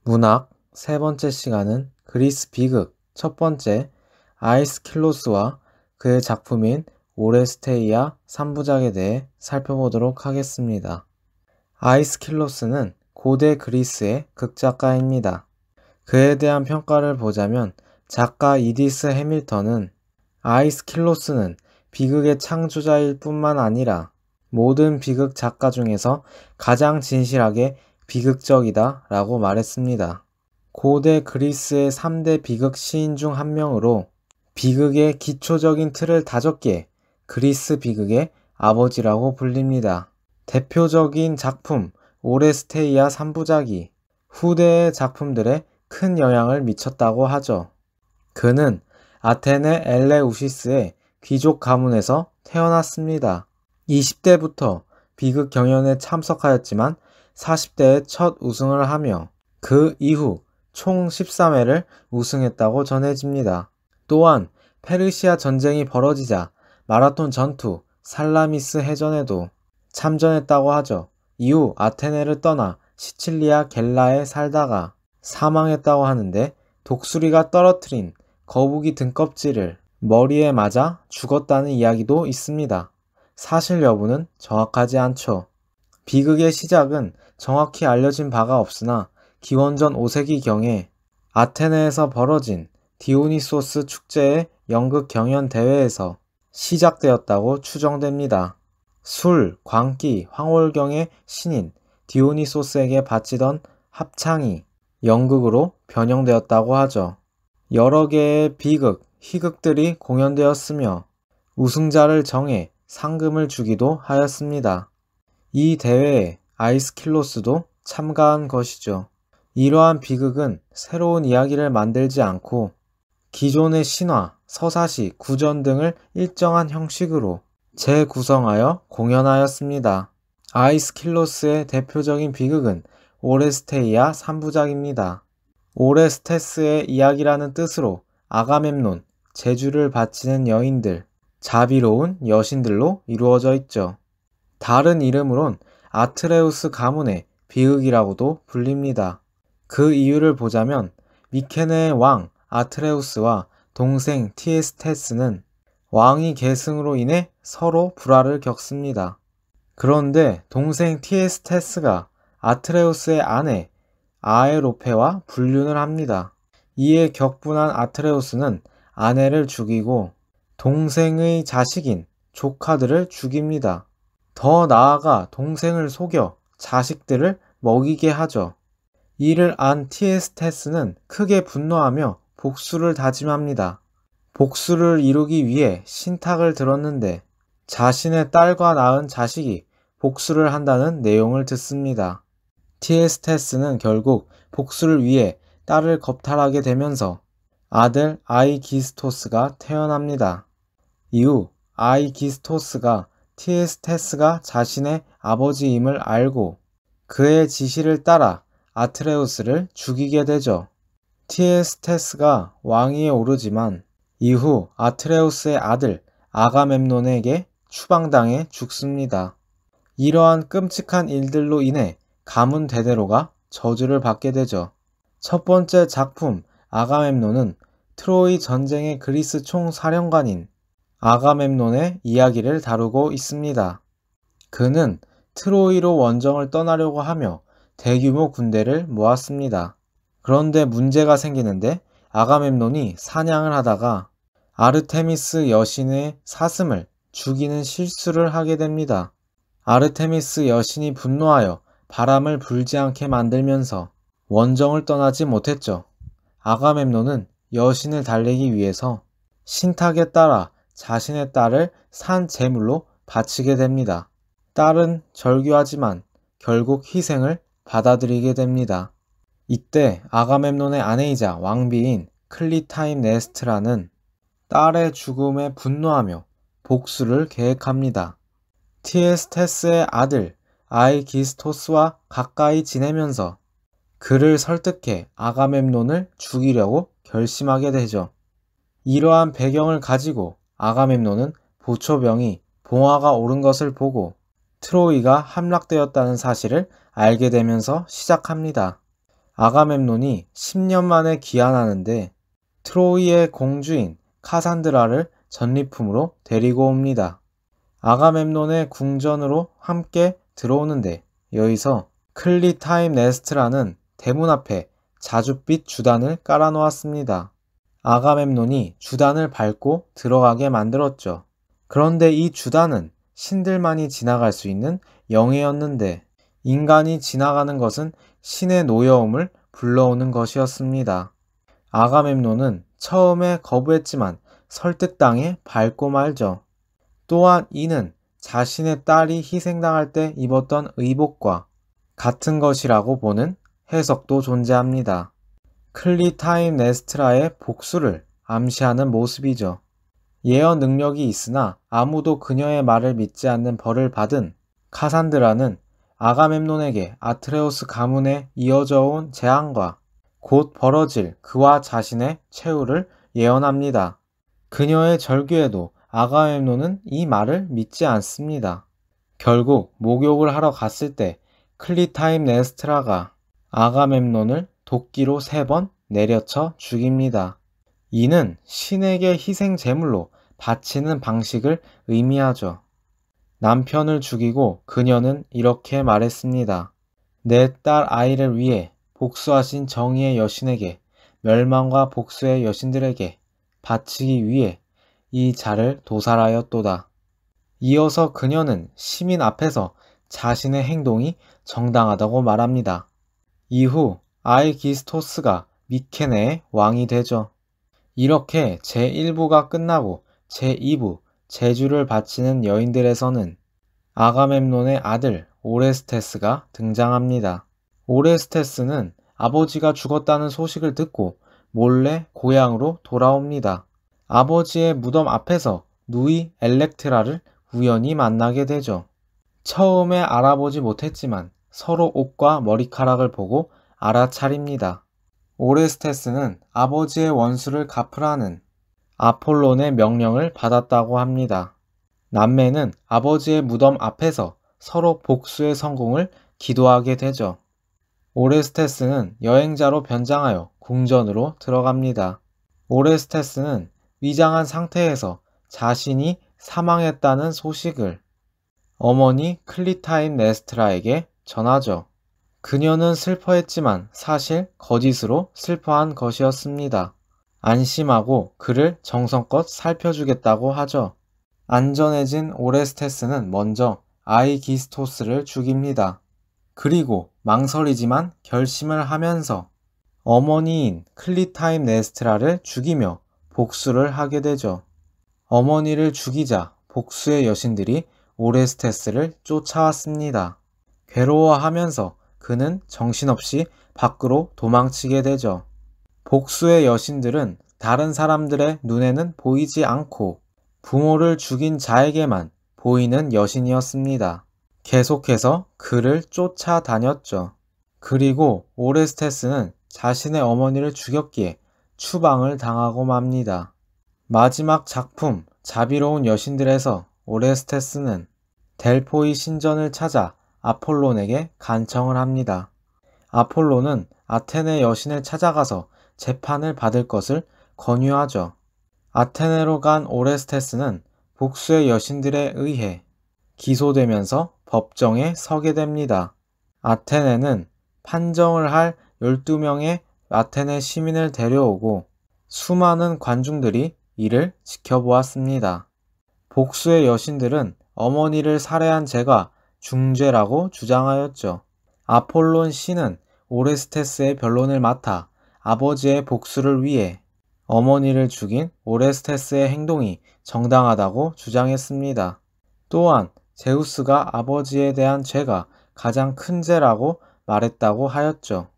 문학 세 번째 시간은 그리스 비극 첫 번째 아이스킬로스와 그의 작품인 오레스테이아 3부작에 대해 살펴보도록 하겠습니다. 아이스킬로스는 고대 그리스의 극작가입니다. 그에 대한 평가를 보자면 작가 이디스 해밀턴은 아이스킬로스는 비극의 창조자일 뿐만 아니라 모든 비극 작가 중에서 가장 진실하게 비극적이다 라고 말했습니다. 고대 그리스의 3대 비극 시인 중 한 명으로 비극의 기초적인 틀을 다졌기에 그리스 비극의 아버지라고 불립니다. 대표적인 작품 오레스테이아 3부작이 후대의 작품들에 큰 영향을 미쳤다고 하죠. 그는 아테네 엘레우시스의 귀족 가문에서 태어났습니다. 20대부터 비극 경연에 참석하였지만 40대에 첫 우승을 하며 그 이후 총 13회를 우승했다고 전해집니다. 또한 페르시아 전쟁이 벌어지자 마라톤 전투 살라미스 해전에도 참전했다고 하죠. 이후 아테네를 떠나 시칠리아 겔라에 살다가 사망했다고 하는데 독수리가 떨어뜨린 거북이 등껍질을 머리에 맞아 죽었다는 이야기도 있습니다. 사실 여부는 정확하지 않죠. 비극의 시작은 정확히 알려진 바가 없으나 기원전 5세기경에 아테네에서 벌어진 디오니소스 축제의 연극 경연 대회에서 시작되었다고 추정됩니다. 술, 광기, 황홀경의 신인 디오니소스에게 바치던 합창이 연극으로 변형되었다고 하죠. 여러 개의 비극, 희극들이 공연되었으며 우승자를 정해 상금을 주기도 하였습니다. 이 대회에 아이스킬로스도 참가한 것이죠. 이러한 비극은 새로운 이야기를 만들지 않고 기존의 신화, 서사시, 구전 등을 일정한 형식으로 재구성하여 공연하였습니다. 아이스킬로스의 대표적인 비극은 오레스테이아 3부작입니다. 오레스테스의 이야기라는 뜻으로 아가멤논, 제주를 바치는 여인들, 자비로운 여신들로 이루어져 있죠. 다른 이름으론 아트레우스 가문의 비극이라고도 불립니다. 그 이유를 보자면 미케네의 왕 아트레우스와 동생 티에스테스는 왕위 계승으로 인해 서로 불화를 겪습니다. 그런데 동생 티에스테스가 아트레우스의 아내 아에로페와 불륜을 합니다. 이에 격분한 아트레우스는 아내를 죽이고 동생의 자식인 조카들을 죽입니다. 더 나아가 동생을 속여 자식들을 먹이게 하죠. 이를 안 티에스테스는 크게 분노하며 복수를 다짐합니다. 복수를 이루기 위해 신탁을 들었는데 자신의 딸과 낳은 자식이 복수를 한다는 내용을 듣습니다. 티에스테스는 결국 복수를 위해 딸을 겁탈하게 되면서 아들 아이기스토스가 태어납니다. 이후 아이기스토스가 티에스테스가 자신의 아버지임을 알고 그의 지시를 따라 아트레우스를 죽이게 되죠. 티에스테스가 왕위에 오르지만 이후 아트레우스의 아들 아가멤논에게 추방당해 죽습니다. 이러한 끔찍한 일들로 인해 가문 대대로가 저주를 받게 되죠. 첫 번째 작품 아가멤논은 트로이 전쟁의 그리스 총사령관인 아가멤논의 이야기를 다루고 있습니다. 그는 트로이로 원정을 떠나려고 하며 대규모 군대를 모았습니다. 그런데 문제가 생기는데 아가멤논이 사냥을 하다가 아르테미스 여신의 사슴을 죽이는 실수를 하게 됩니다. 아르테미스 여신이 분노하여 바람을 불지 않게 만들면서 원정을 떠나지 못했죠. 아가멤논은 여신을 달래기 위해서 신탁에 따라 자신의 딸을 산 제물로 바치게 됩니다. 딸은 절규하지만 결국 희생을 받아들이게 됩니다. 이때 아가멤논의 아내이자 왕비인 클리타임네스트라는 딸의 죽음에 분노하며 복수를 계획합니다. 티에스테스의 아들 아이기스토스와 가까이 지내면서 그를 설득해 아가멤논을 죽이려고 결심하게 되죠. 이러한 배경을 가지고 아가멤논은 보초병이 봉화가 오른 것을 보고 트로이가 함락되었다는 사실을 알게 되면서 시작합니다. 아가멤논이 10년 만에 귀환하는데 트로이의 공주인 카산드라를 전리품으로 데리고 옵니다. 아가멤논의 궁전으로 함께 들어오는데 여기서 클리타임네스트라는 대문 앞에 자줏빛 주단을 깔아놓았습니다. 아가멤논이 주단을 밟고 들어가게 만들었죠. 그런데 이 주단은 신들만이 지나갈 수 있는 영예였는데 인간이 지나가는 것은 신의 노여움을 불러오는 것이었습니다. 아가멤논은 처음에 거부했지만 설득당해 밟고 말죠. 또한 이는 자신의 딸이 희생당할 때 입었던 의복과 같은 것이라고 보는 해석도 존재합니다. 클리타임네스트라의 복수를 암시하는 모습이죠. 예언 능력이 있으나 아무도 그녀의 말을 믿지 않는 벌을 받은 카산드라는 아가멤논에게 아트레우스 가문에 이어져 온 재앙과 곧 벌어질 그와 자신의 최후를 예언합니다. 그녀의 절규에도 아가멤논은 이 말을 믿지 않습니다. 결국 목욕을 하러 갔을 때 클리타임네스트라가 아가멤논을 도끼로 3번 내려쳐 죽입니다. 이는 신에게 희생 제물로 바치는 방식을 의미하죠. 남편을 죽이고 그녀는 이렇게 말했습니다. 내 딸 아이를 위해 복수하신 정의의 여신에게, 멸망과 복수의 여신들에게 바치기 위해 이 자를 도살하였도다. 이어서 그녀는 시민 앞에서 자신의 행동이 정당하다고 말합니다. 이후 아이기스토스가 미케네의 왕이 되죠. 이렇게 제1부가 끝나고 제2부 제주를 바치는 여인들에서는 아가멤논의 아들 오레스테스가 등장합니다. 오레스테스는 아버지가 죽었다는 소식을 듣고 몰래 고향으로 돌아옵니다. 아버지의 무덤 앞에서 누이 엘렉트라를 우연히 만나게 되죠. 처음에 알아보지 못했지만 서로 옷과 머리카락을 보고 알아차립니다. 오레스테스는 아버지의 원수를 갚으라는 아폴론의 명령을 받았다고 합니다. 남매는 아버지의 무덤 앞에서 서로 복수의 성공을 기도하게 되죠. 오레스테스는 여행자로 변장하여 궁전으로 들어갑니다. 오레스테스는 위장한 상태에서 자신이 사망했다는 소식을 어머니 클리타임네스트라에게 전하죠. 그녀는 슬퍼했지만 사실 거짓으로 슬퍼한 것이었습니다. 안심하고 그를 정성껏 살펴주겠다고 하죠. 안전해진 오레스테스는 먼저 아이기스토스를 죽입니다. 그리고 망설이지만 결심을 하면서 어머니인 클리타임네스트라를 죽이며 복수를 하게 되죠. 어머니를 죽이자 복수의 여신들이 오레스테스를 쫓아왔습니다. 괴로워하면서 그는 정신없이 밖으로 도망치게 되죠. 복수의 여신들은 다른 사람들의 눈에는 보이지 않고 부모를 죽인 자에게만 보이는 여신이었습니다. 계속해서 그를 쫓아다녔죠. 그리고 오레스테스는 자신의 어머니를 죽였기에 추방을 당하고 맙니다. 마지막 작품 자비로운 여신들에서 오레스테스는 델포이 신전을 찾아 아폴론에게 간청을 합니다. 아폴론은 아테네 여신을 찾아가서 재판을 받을 것을 권유하죠. 아테네로 간 오레스테스는 복수의 여신들에 의해 기소되면서 법정에 서게 됩니다. 아테네는 판정을 할 12명의 아테네 시민을 데려오고 수많은 관중들이 이를 지켜보았습니다. 복수의 여신들은 어머니를 살해한 죄가 중죄라고 주장하였죠. 아폴론 신은 오레스테스의 변론을 맡아 아버지의 복수를 위해 어머니를 죽인 오레스테스의 행동이 정당하다고 주장했습니다. 또한 제우스가 아버지에 대한 죄가 가장 큰 죄라고 말했다고 하였죠.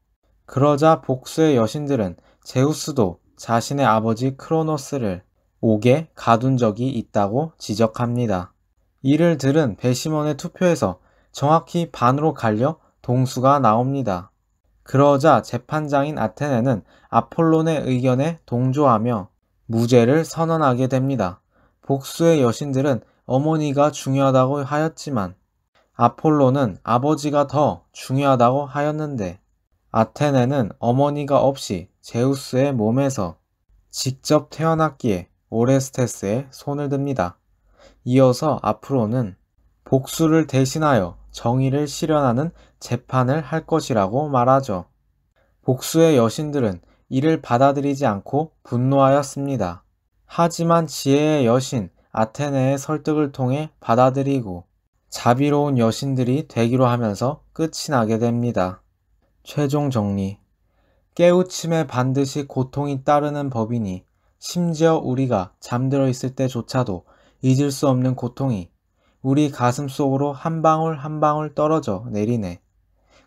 그러자 복수의 여신들은 제우스도 자신의 아버지 크로노스를 옥에 가둔 적이 있다고 지적합니다. 이를 들은 배시몬의 투표에서 정확히 반으로 갈려 동수가 나옵니다. 그러자 재판장인 아테네는 아폴론의 의견에 동조하며 무죄를 선언하게 됩니다. 복수의 여신들은 어머니가 중요하다고 하였지만 아폴론은 아버지가 더 중요하다고 하였는데 아테네는 어머니가 없이 제우스의 몸에서 직접 태어났기에 오레스테스의 손을 듭니다. 이어서 앞으로는 복수를 대신하여 정의를 실현하는 재판을 할 것이라고 말하죠. 복수의 여신들은 이를 받아들이지 않고 분노하였습니다. 하지만 지혜의 여신 아테네의 설득을 통해 받아들이고 자비로운 여신들이 되기로 하면서 끝이 나게 됩니다. 최종 정리. 깨우침에 반드시 고통이 따르는 법이니 심지어 우리가 잠들어 있을 때조차도 잊을 수 없는 고통이 우리 가슴 속으로 한 방울 한 방울 떨어져 내리네.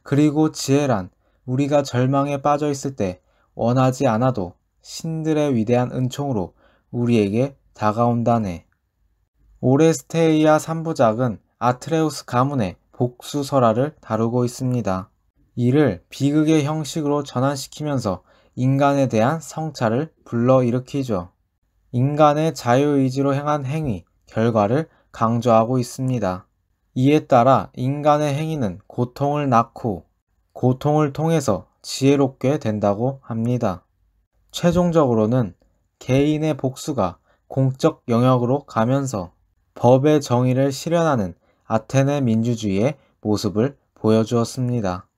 그리고 지혜란 우리가 절망에 빠져 있을 때 원하지 않아도 신들의 위대한 은총으로 우리에게 다가온다네. 오레스테이아 3부작은 아트레우스 가문의 복수설화를 다루고 있습니다. 이를 비극의 형식으로 전환시키면서 인간에 대한 성찰을 불러일으키죠. 인간의 자유의지로 행한 행위, 결과를 강조하고 있습니다. 이에 따라 인간의 행위는 고통을 낳고 고통을 통해서 지혜롭게 된다고 합니다. 최종적으로는 개인의 복수가 공적 영역으로 가면서 법의 정의를 실현하는 아테네 민주주의의 모습을 보여주었습니다.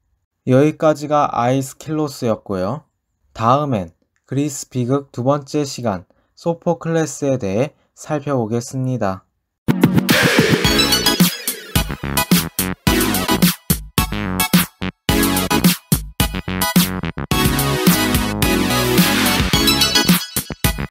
여기까지가 아이스킬로스였고요. 다음엔 그리스 비극 두 번째 시간 소포클레스에 대해 살펴보겠습니다.